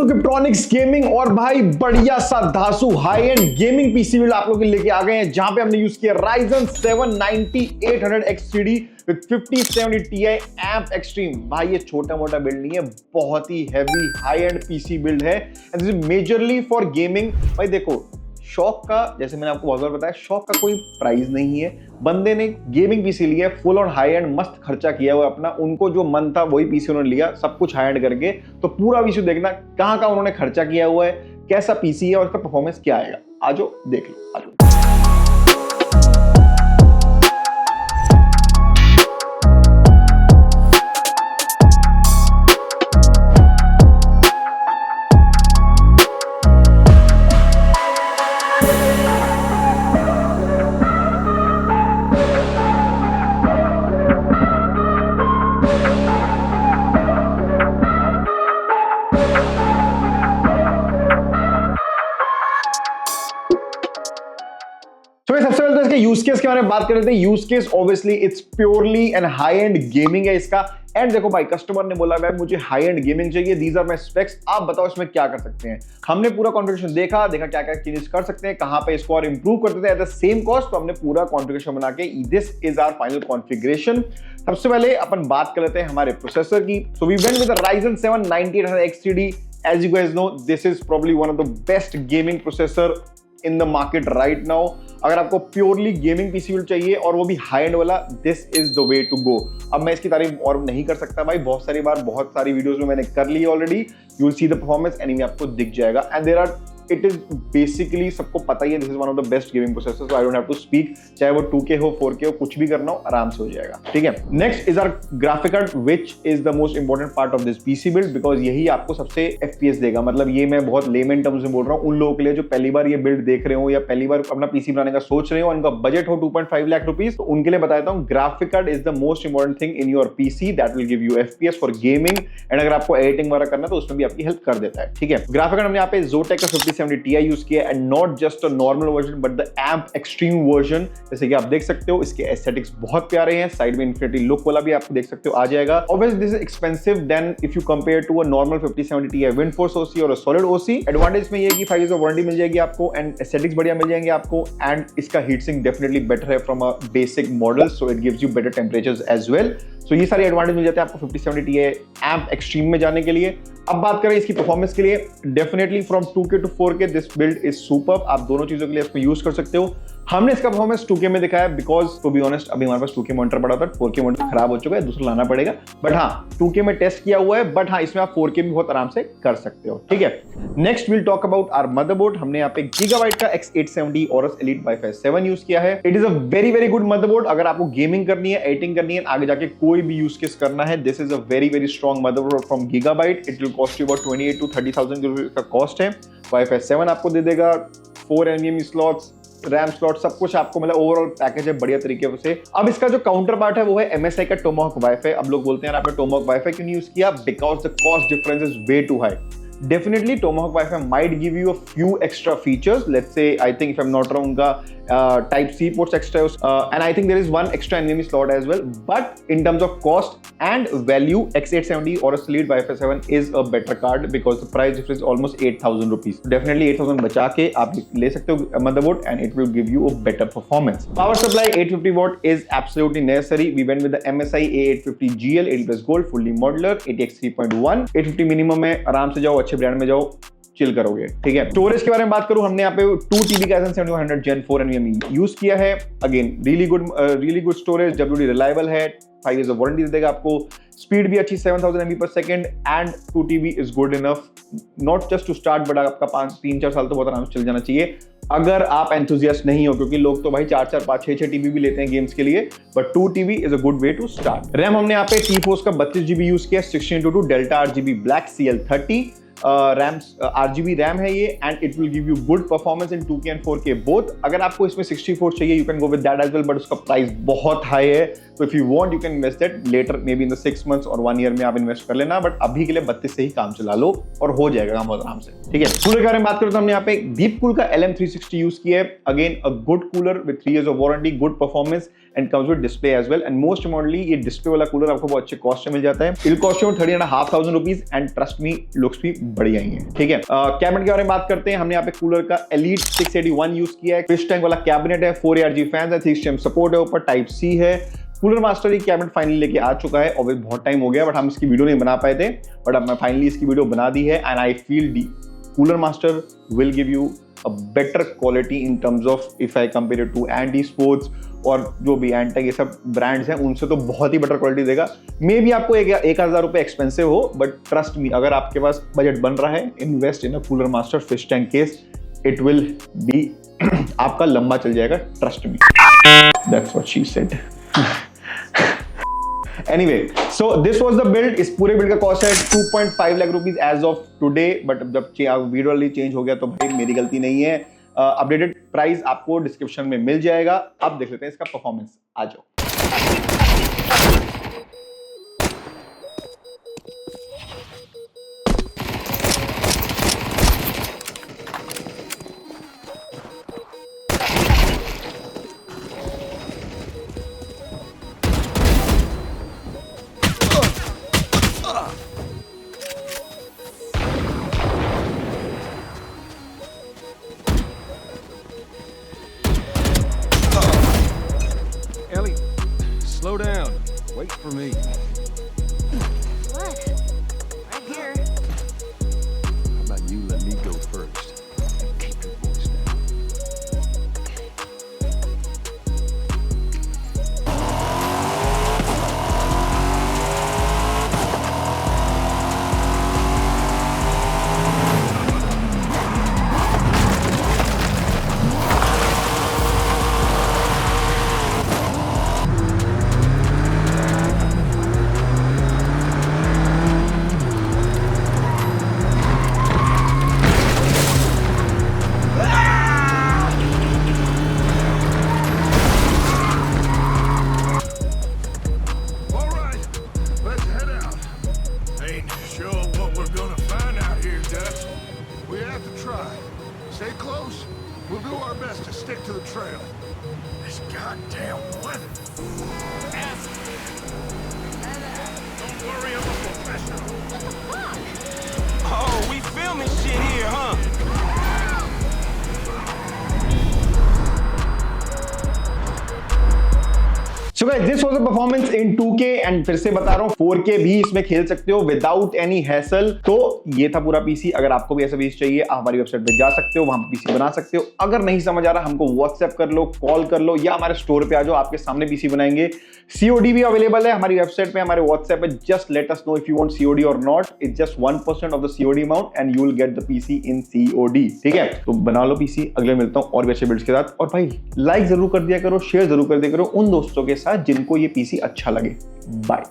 दोस्तों गिफ्ट्रॉनिक्स गेमिंग और भाई बढ़िया सा धासु high end gaming PC build आप लोगों के लिए लेके आ गए हैं, जहां पे हमने यूज किया Ryzen 7 9800 XCD with 5070 Ti amp extreme. भाई ये छोटा मोटा बिल्ड नहीं है, बहुत ही heavy high end PC build है and this is majorly for gaming. भाई देखो शौक का, जैसे मैंने आपको बहुत बार बताया, शौक का कोई प्राइस नहीं है। बंदे ने गेमिंग पीसी लिया है, फुल ऑन हाई एंड मस्त खर्चा किया हुआ अपना, उनको जो मन था वही पीसी उन्होंने लिया, सब कुछ हाई एंड करके। तो पूरा वीडियो देखना कहां कहां उन्होंने खर्चा किया हुआ है, कैसा पीसी है और उसका परफॉर्मेंस क्या आएगा। आजो देख लो, आजो। सबसे पहले तो इसके यूज केस के बारे में बात कर रहे थे। Use case obviously it's purely and high end gaming है इसका। एंड देखो भाई, कस्टमर ने बोला भाई मुझे हाई एंड गेमिंग चाहिए, दीज आर माय स्पेक्स, आप बताओ इसमें क्या कर सकते हैं। हमने पूरा कॉन्फ़िगरेशन देखा क्या क्या चेंजेस कर सकते हैं, कहां पे इसको और इंप्रूव करते थे एट द सेम कॉस्ट। तो हमने पूरा कॉन्फ़िगरेशन बना के this is our final configuration. सबसे पहले अपन बात कर लेते हैं हमारे प्रोसेसर की। So we went with the Ryzen 7 9800 XCD। As you guys know, this is probably one of the best gaming processor in the market right now। अगर आपको प्योरली गेमिंग पीसी बिल्ड चाहिए और वो भी हाई एंड वाला, this is the way to go. अब मैं इसकी तारीफ और नहीं कर सकता भाई, बहुत सारी बार बहुत सारी वीडियोस में मैंने कर ली already. You will see the performance एनीमे आपको दिख जाएगा। And there are, it is basically सबको पता ही है, this is one of the best gaming processor, so I don't have to speak. चाहे वो 2K हो 4K हो, कुछ भी करना हो आराम से हो जाएगा, ठीक है। Next is our graphic card which is the most important part of this PC build, because यही आपको सबसे FPS देगा। मतलब ये मैं बहुत लेमन टर्म्स में बोल रहा हूँ उन लोगों के लिए जो पहली बार ये बिल्ड देख रहे हो या पहली बार अपना पीसी बनाने का सोच रहे हो, उनका बजट हो 2.5 लाख रुपीज, तो उनके लिए बताता हूँ graphic card is the most important thing in your PC that will give you FPS for gaming. And अगर आपको एडिटिंग वगैरह करना तो उसमें भी आपकी हेल्प कर देता है, ठीक है। ग्राफिक कार्ड हमने यहाँ पे Zotac का 5070 Ti यूज किया and not just a normal version but the amp extreme version। जैसे कि आप देख सकते हो इसके एस्थेटिक्स बहुत प्यारे हैं, साइड में इन्फिनिटी लुक वाला भी आप देख सकते हो आ जाएगा। Obviously this is expensive than if you compare to a normal 5070 Ti WindForce OC और a solid OC। एडवांटेज में ये है कि 5 years of warranty मिल जाएगी आपको एंड एस्थेटिक्स बढ़िया मिल जाएंगे आपको, एंड इसका हीट सिंक डेफिनेटली बेटर है from a basic model, so it gives you better temperatures as well. So ये सारे एडवांटेज मिल जाते हैं आपको 5070 Ti एम्प एक्सट्रीम में जाने के लिए। अब बात करें इसकी परफॉर्मेंस के लिए, definitely from 2K to 4K this build is superb. आप दोनों चीजों के लिए इसको यूज कर सकते हो। हमने इसका परफॉर्मेंस 2K में दिखाया बिकॉज टू बी ऑनेस्ट अभी हमारे पास 2K मॉनिटर पड़ा था, 4K मॉनिटर खराब हो चुका है, दूसरा लाना पड़ेगा। बट हाँ 2K में टेस्ट किया हुआ है, बट हाँ इसमें आप 4K भी बहुत आराम से कर सकते हो, ठीक है। Next will talk about our motherboard. हमने यहाँ पे Gigabyte का X870 Aorus Elite Wi-Fi 7 use किया है। It is a very very good motherboard. अगर आपको गेमिंग करनी है, एडिटिंग करनी है, आगे जाके कोई भी यूज केस करना है, this is a very very strong motherboard from Gigabyte। It will cost you about 28,000 to 30,000 का कॉस्ट है। Wi-Fi 7 आपको दे देगा, 4 NVMe स्लॉट्स, रैम स्लॉट, सब कुछ आपको मतलब ओवरऑल पैकेज है बढ़िया तरीके से। अब इसका जो काउंटर पार्ट है वो है MSI का Tomahawk Wi-Fi। अब लोग बोलते हैं आपने Tomahawk Wi-Fi क्यों नहीं यूज किया, because the cost difference is way too high. Definitely Tomahawk Wi-Fi might give you a few extra features. Let's say, I think if I'm not wrong, Type C ports extra, and I think there is one extra NVMe slot as well. But in terms of cost and value, X870 or a Elite Wi-Fi 7 is a better card because the price difference is almost 8,000 rupees. Definitely 8,000 बचा के आप ले सकते हो motherboard and it will give you a better performance. Power supply 850 watt is absolutely necessary. We went with the MSI A850 GL 80+ Gold fully modular ATX 3.1 850 minimum में आराम से जाओ, अच्छे ब्रांड में जाओ, चिल करोगे, ठीक है। स्टोरेज के बारे में बात करूं, हमने यहाँ पे 2 TB का Ryzen 7100 Gen 4 NVMe यूज किया है। Again really good storage, WD reliable है, 5 years of warranty देगा आपको। स्पीड भी अच्छी 7000 MB/s and 2 TB is good enough, not just to start, but आपका 3-4 साल तो बहुत आराम से चल जाना चाहिए अगर आप एंथुसियास्ट नहीं हो, क्योंकि लोग तो भाई 4-4, 5-6 TB भी लेते हैं गेम्स के लिए, but 2 TB is a good way to start. RAM हमने यहाँ पे T-Force का 32 GB यूज किया, 16:2 Delta RGB Black CL30 RGB RAM है ये, and it will give you good performance in 2K and 4K both. अगर आपको इसमें 64 चाहिए, you can go with that as well, but उसका प्राइस बहुत हाई है, तो if you want you can invest that later, maybe in the 6 months और 1 year में आप इन्वेस्ट कर लेना, बट अभी के लिए 32 से ही काम चला लो और हो जाएगा काम बहुत आराम से। ठीक है, कूलर के बारे में बात करें तो हमने यहाँ पे दीपकूल का LM360 यूज किया है। Again a good cooler with 3 years of warranty, good performance and comes with display as well, and most importantly ये डिस्प्ले वाला कूलर आपको बहुत अच्छे कॉस्ट में मिल जाता है। It cost you 30,500 rupees and trust me looks भी बढ़िया ही है। ठीक है, कैबिनेट के बारे में बात करते हैं। हमने यहाँ पे कूलर का Elite 681 यूज किया है। फिश टैंक वाला कैबिनेट है, 4 ARG फैंस है, 3 सपोर्ट है, ऊपर टाइप C है। कूलर मास्टर ये कैबिनेट फाइनली लेके आ चुका है, और बहुत टाइम हो गया बट हम इसकी वीडियो नहीं बना पाए थे, बट अब मैं फाइनली इसकी वीडियो बना दी है and I feel the Cooler Master will give you a better quality in terms of if I compare to Ant Esports और जो भी एंटेक ये सब ब्रांड्स हैं उनसे तो बहुत ही बेटर क्वालिटी देगा। मे भी आपको 1,000 रुपये एक्सपेंसिव हो, बट ट्रस्ट मी अगर आपके पास बजट बन रहा है, invest in a cooler master fish tank case, it will be आपका लंबा चल जाएगा, trust me. That's what she said. Anyway, so this was the build. इस पूरे बिल्ड का कॉस्ट है 2.5 lakh rupees as of today, but जब वीडियो वाली चेंज हो गया तो भाई मेरी गलती नहीं है। अपडेटेड प्राइस आपको डिस्क्रिप्शन में मिल जाएगा। अब देख लेते हैं इसका परफॉर्मेंस, आ जाओ। Ellie, slow down. Wait for me. What? Right here. How about you let me go first? Keep your voice down. All right, let's head out. Ain't sure what we're gonna find out here, Dutch. We have to try. Stay close. We'll do our best to stick to the trail. This goddamn weather. Don't worry, I'm a professional. Oh, we filming shit here, huh? So guys, this was a performance in 2K and फिर से बता रहा हूँ 4K भी इसमें खेल सकते हो विदाउट एनी हैसल। तो ये था पूरा पीसी। अगर आपको भी ऐसा पीसी चाहिए आप हमारी वेबसाइट पे जा सकते हो, वहां पीसी बना सकते हो। अगर नहीं समझ आ रहा हमको व्हाट्सएप कर लो, कॉल कर लो, या हमारे स्टोर पे आ जाओ, आपके सामने पीसी बनाएंगे। COD भी अवेलेबल है हमारी वेबसाइट पे, हमारे व्हाट्सएप पे। Just let us know if you want COD और not. It's just 1% of the COD amount and you will get the PC in COD। ठीक है, तो बना लो पीसी। अगले मिलता हूँ और भी अच्छे बिल्ड्स के साथ। और भाई लाइक जरूर कर दिया करो, शेयर जरूर कर दिया करो उन दोस्तों के साथ जिनको ये पीसी अच्छा लगे। बाय।